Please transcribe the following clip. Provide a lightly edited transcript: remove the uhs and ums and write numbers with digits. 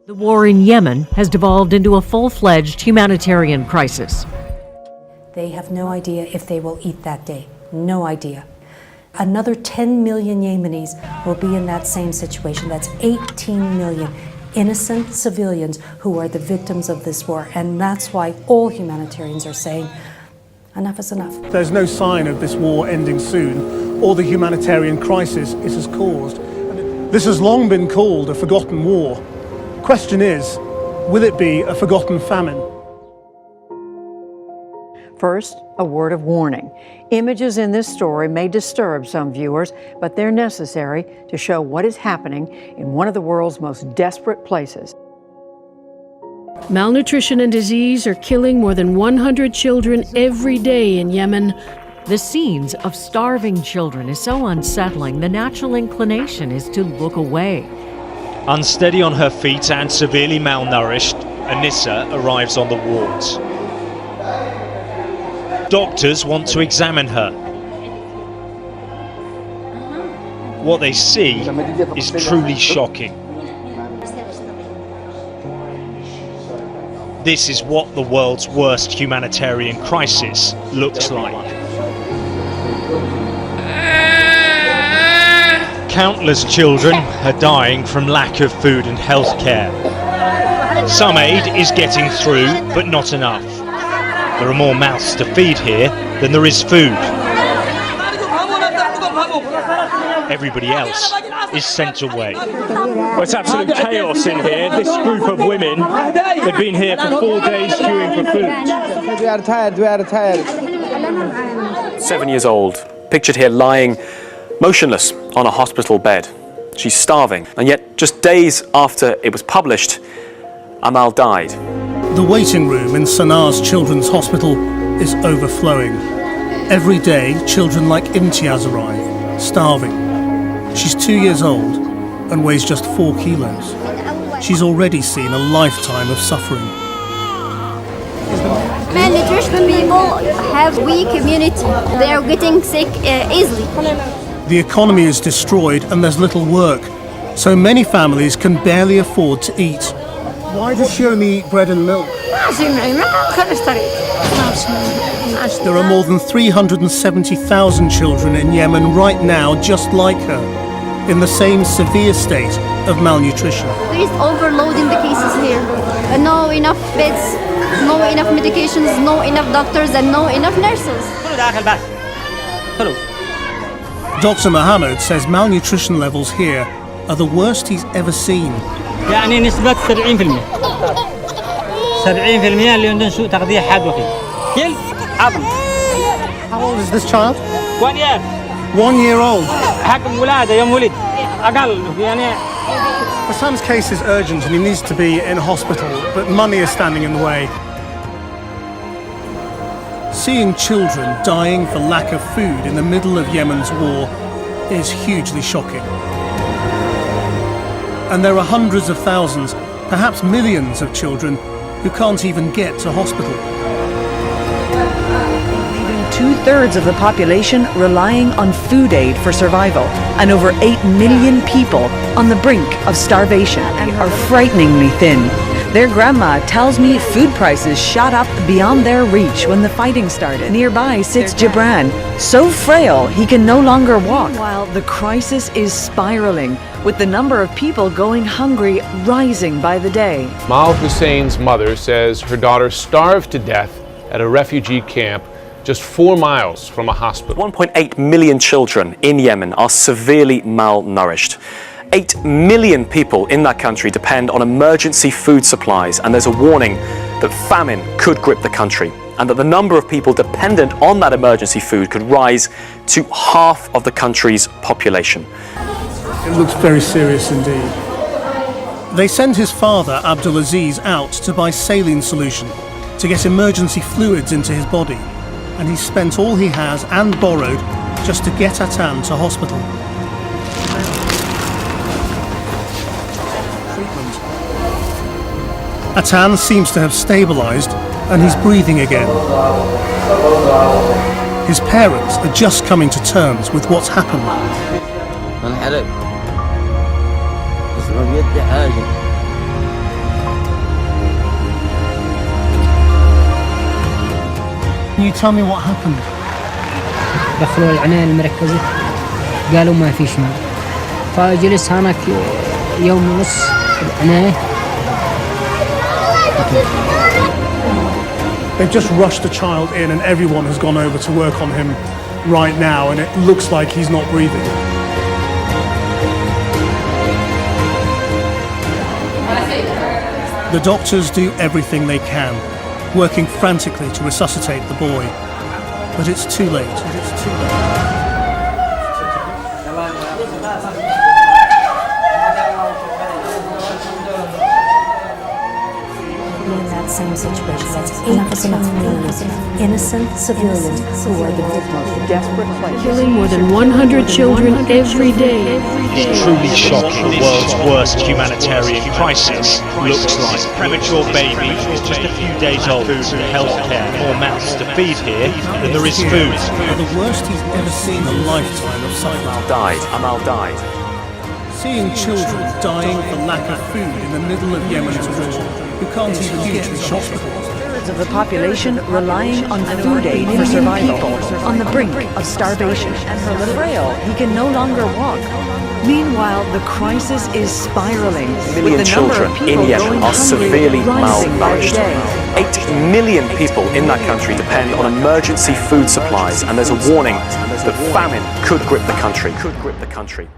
The war in Yemen has devolved into a full-fledged humanitarian crisis. They have no idea if they will eat that day. No idea. Another 10 million Yemenis will be in that same situation. That's 18 million innocent civilians who are the victims of this war. And that's why all humanitarians are saying, enough is enough. There's no sign of this war ending soon, or the humanitarian crisis it has caused. This has long been called a forgotten war. Question is, will it be a forgotten famine? First, a word of warning. Images in this story may disturb some viewers, but they're necessary to show what is happening in one of the world's most desperate places. Malnutrition and disease are killing more than 100 children every day in Yemen. The scenes of starving children is so unsettling, the natural inclination is to look away. Unsteady on her feet and severely malnourished, Anissa arrives on the wards. Doctors want to examine her. What they see is truly shocking. This is what the world's worst humanitarian crisis looks like. Countless children are dying from lack of food and health care. Some aid is getting through, but not enough. There are more mouths to feed here than there is food. Everybody else is sent away. Well, it's absolute chaos in here. This group of women, they've been here for 4 days queuing for food. 7 years old, pictured here lying motionless on a hospital bed. She's starving, and yet just days after it was published, Amal died. The waiting room in Sanaa's Children's Hospital is overflowing. Every day, children like Imtiaz arrive, starving. She's 2 years old and weighs just 4 kilos. She's already seen a lifetime of suffering. Malnutrition people have weak immunity. They are getting sick easily. The economy is destroyed and there's little work, so many families can barely afford to eat. Why does she only eat bread and milk? There are more than 370,000 children in Yemen right now just like her, in the same severe state of malnutrition. There is overloading the cases here. No enough beds, no enough medications, no enough doctors, and no enough nurses. Dr. Mohammed says malnutrition levels here are the worst he's ever seen. يعني نسبة 70% 70% اللي عندهم سوء تغذية حاد وخيم كل عظم. How old is this child? 1 year. 1 year old. حكم ولادة يوم ولد أقل يعني. Hassan's case is urgent and he needs to be in hospital, but money is standing in the way. Seeing children dying for lack of food in the middle of Yemen's war is hugely shocking. And there are hundreds of thousands, perhaps millions of children who can't even get to hospital. Leaving 2/3 of the population relying on food aid for survival, and over 8 million people on the brink of starvation and are frighteningly thin. Their grandma tells me food prices shot up beyond their reach when the fighting started. Nearby sits Gibran, so frail he can no longer walk. Meanwhile, the crisis is spiraling, with the number of people going hungry rising by the day. Mal Hussein's mother says her daughter starved to death at a refugee camp just 4 miles from a hospital. 1.8 million children in Yemen are severely malnourished. 8 million people in that country depend on emergency food supplies, and there's a warning that famine could grip the country, and that the number of people dependent on that emergency food could rise to half of the country's population. It looks very serious indeed. They send his father, Abdulaziz, out to buy saline solution to get emergency fluids into his body, and he's spent all he has and borrowed just to get Atan to hospital. Atan seems to have stabilised and he's breathing again. His parents are just coming to terms with what's happened. Can you tell me what happened? دخلوا العناية المركزة قالوا ما فيش ماء فجلس هناك يوم ونص العناية. They've just rushed the child in and everyone has gone over to work on him right now and it looks like he's not breathing. The doctors do everything they can, working frantically to resuscitate the boy. But it's too late. In that same situation, that's 18 million innocent civilians who are the most desperate place. Killing more than 100 children every day. It's truly shocking. The world's worst humanitarian crisis looks like. Premature baby is just a few days old. Food and healthcare. More mouths to feed here than there is food. The worst he's ever seen in a lifetime of suffering. Amal died. Seeing children dying for lack of food in the middle of Yemen's war, who can't even get to hospitals. Thirds of the population relying on food aid for survival, on the brink of starvation. And her little frail, he can no longer walk. Meanwhile, the crisis is spiraling. Million children in Yemen are severely malnourished. 8 million people in that country depend on emergency food supplies, and there's a warning that famine could grip the country.